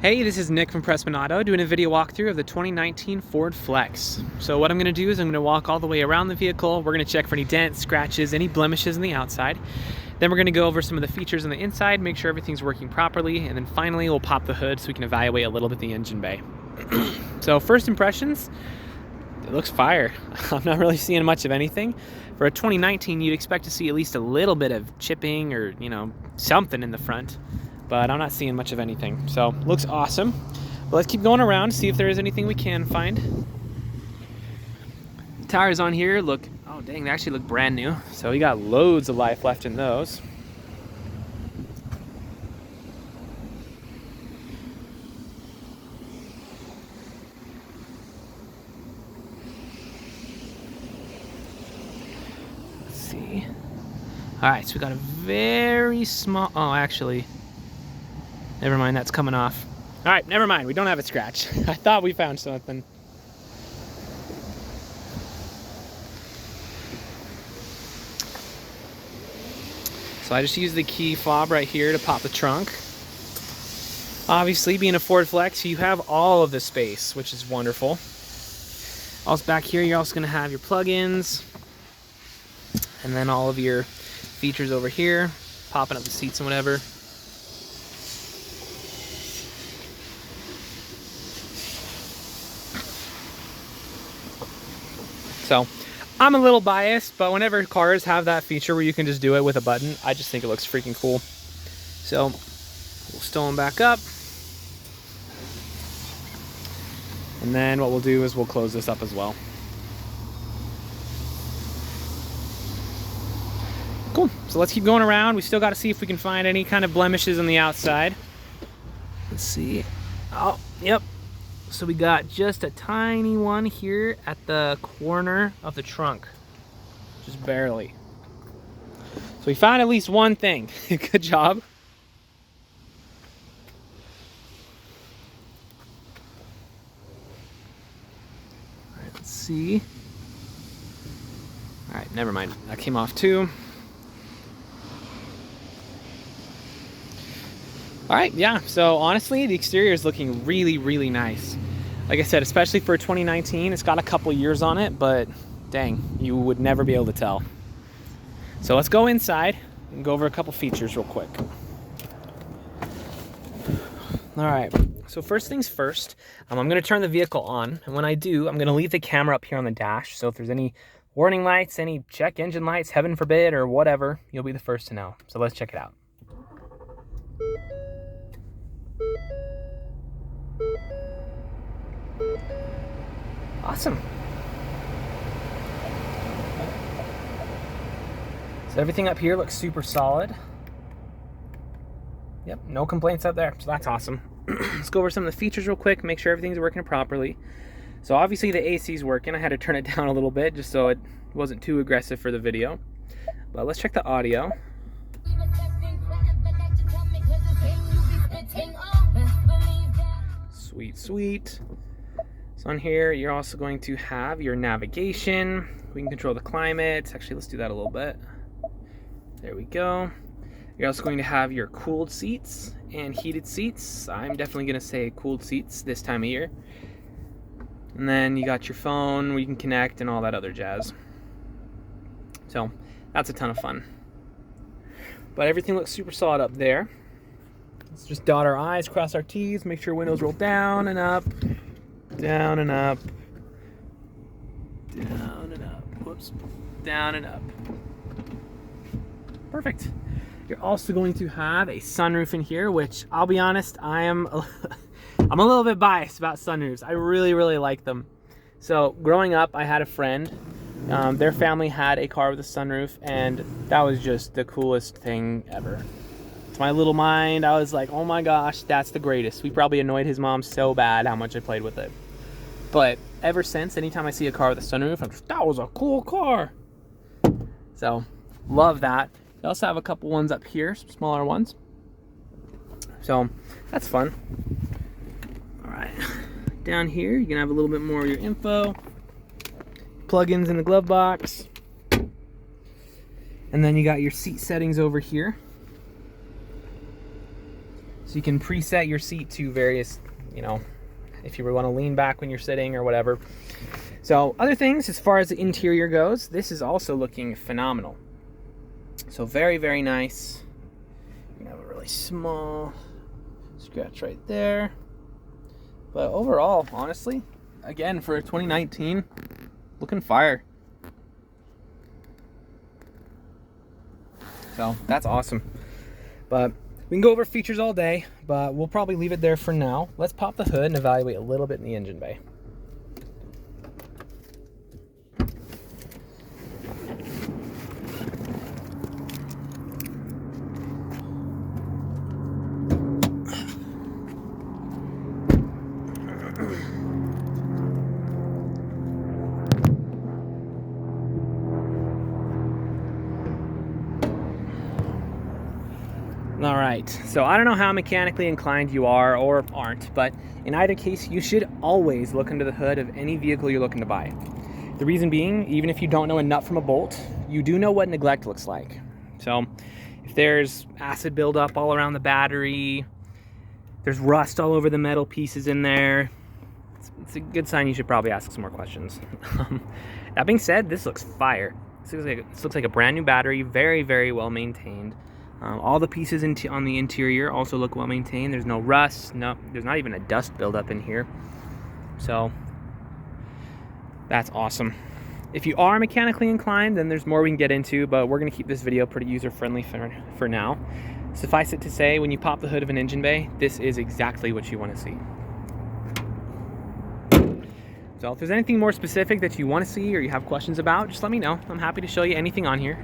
Hey, this is Nick from Prestman Auto doing a video walkthrough of the 2019 Ford Flex. So what I'm going to do is I'm going to walk all the way around the vehicle. We're going to check for any dents, scratches, any blemishes on the outside. Then we're going to go over some of the features on the inside, make sure everything's working properly, and then finally we'll pop the hood so we can evaluate a little bit the engine bay. So first impressions, it looks fire. I'm not really seeing much of anything. For a 2019, you'd expect to see at least a little bit of chipping or, something in the front. But I'm not seeing much of anything. So looks awesome. But let's keep going around to see if there is anything we can find. The tires on here look, oh dang, they actually look brand new. So we got loads of life left in those. Let's see. All right, so we got a very small, oh actually, never mind, that's coming off. All right, never mind, we don't have a scratch. I thought we found something. So I just used the key fob right here to pop the trunk. Obviously, being a Ford Flex, you have all of the space, which is wonderful. Also back here, you're also gonna have your plug-ins, and then all of your features over here, popping up the seats and whatever. So I'm a little biased, but whenever cars have that feature where you can just do it with a button, I just think it looks freaking cool. So we'll stow them back up. And then what we'll do is we'll close this up as well. Cool, so let's keep going around. We still got to see if we can find any kind of blemishes on the outside. Let's see. Oh, yep. So we got just a tiny one here at the corner of the trunk. Just barely. So we found at least one thing. Good job. All right, let's see. All right, never mind. That came off too. All right, yeah, so honestly, the exterior is looking really, really nice. Like I said, especially for 2019, it's got a couple years on it, but dang, you would never be able to tell. So let's go inside and go over a couple features real quick. All right, so first things first, I'm gonna turn the vehicle on, and when I do, I'm gonna leave the camera up here on the dash, so if there's any warning lights, any check engine lights, heaven forbid, or whatever, you'll be the first to know. So let's check it out. Awesome. So everything up here looks super solid. Yep, no complaints up there, so that's awesome. Let's go over some of the features real quick, make sure everything's working properly. So obviously the AC is working. I had to turn it down a little bit just so it wasn't too aggressive for the video. But let's check the audio. Sweet, sweet. So on here, you're also going to have your navigation. We can control the climate. Actually, let's do that a little bit. There we go. You're also going to have your cooled seats and heated seats. I'm definitely going to say cooled seats this time of year. And then you got your phone where you can connect and all that other jazz. So that's a ton of fun. But everything looks super solid up there. Let's just dot our I's, cross our T's, make sure windows roll down and up, down and up, down and up, whoops, down and up. Perfect. You're also going to have a sunroof in here, which I'll be honest, I'm a little bit biased about sunroofs. I really, really like them. So growing up, I had a friend, their family had a car with a sunroof, and that was just the coolest thing ever. To my little mind, I was like, oh my gosh, that's the greatest. We probably annoyed his mom so bad how much I played with it. But ever since, anytime I see a car with a sunroof, I'm just, that was a cool car. So, love that. We also have a couple ones up here, some smaller ones. So, that's fun. All right, down here, you can have a little bit more of your info. Plugins in the glove box. And then you got your seat settings over here. So you can preset your seat to various, you know, if you want to lean back when you're sitting or whatever. So other things, as far as the interior goes, this is also looking phenomenal. So very, very nice. You have a really small scratch right there. But overall, honestly, again, for a 2019, looking fire. So that's awesome. But we can go over features all day, but we'll probably leave it there for now. Let's pop the hood and evaluate a little bit in the engine bay. All right, so I don't know how mechanically inclined you are or aren't, but in either case, you should always look under the hood of any vehicle you're looking to buy. The reason being, even if you don't know a nut from a bolt, you do know what neglect looks like. So if there's acid buildup all around the battery, there's rust all over the metal pieces in there, it's a good sign you should probably ask some more questions. That being said, this looks fire. This looks like a brand new battery, very, very well maintained. All the pieces on the interior also look well maintained. There's no rust, no, there's not even a dust buildup in here. So that's awesome. If you are mechanically inclined, then there's more we can get into, but we're gonna keep this video pretty user-friendly for now. Suffice it to say, when you pop the hood of an engine bay, this is exactly what you wanna see. So if there's anything more specific that you wanna see or you have questions about, just let me know. I'm happy to show you anything on here.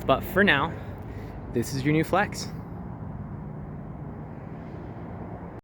But for now, this is your new Flex.